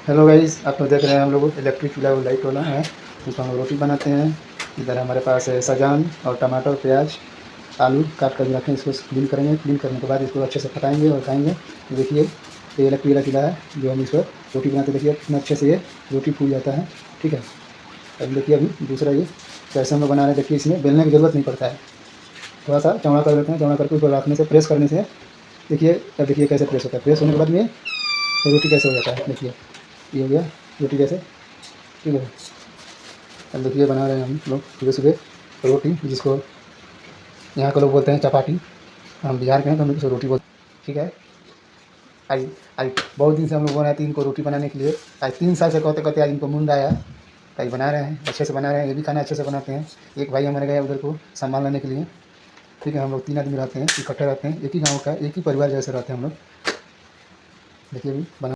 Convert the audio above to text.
Hello guys, आप लोग देख रहे हैं हम लोग इलेक्ट्रिक चूल्हा और लाइट वाला है। इसमें हम लोग रोटी बनाते हैं। इधर हमारे पास है सजान और टमाटर, प्याज, आलू काट कर रखें। इसको क्लीन करेंगे। क्लीन करने के बाद इसको अच्छे से पकाएंगे और खाएंगे। तो देखिए, ये इलेक्ट्रिक वाला चूल्हा है जो हम इस पर रोटी बनाते। देखिए कितना अच्छे से ये रोटी फूल जाता है। ठीक है। अब देखिए, अभी दूसरा ये कैसे हम लोग बना रहे हैं। देखिए, इसमें बेलने की ज़रूरत नहीं पड़ता है। थोड़ा सा चौड़ा कर देते हैं। चौड़ा करके ऊपर रखने से, प्रेस करने से देखिए, अब देखिए कैसे प्रेस होता है। प्रेस होने के बाद में रोटी कैसे हो जाता है। देखिए, ये हो गया रोटी जैसे। ठीक है। अब देखिए, बना रहे हैं हम लोग सुबह सुबह रोटी, जिसको यहाँ के लोग बोलते हैं चपाटी। हम बिहार के हैं तो हम लोग इसको रोटी बोलते हैं। ठीक है। आज आज बहुत दिन से हम लोग बनाए थे इनको रोटी बनाने के लिए। आज 3 साल से कहते कहते आज इनको मुंड आया। तो आज बना रहे हैं, अच्छे से बना रहे हैं। ये भी खाना अच्छे से बनाते हैं। एक भाई हमारे गए उधर को सामान लाने के लिए। ठीक है। हम लोग 3 आदमी रहते हैं, इकट्ठे रहते हैं। एक ही गाँव का, एक ही परिवार जैसे रहते हैं हम लोग। देखिए, अभी बना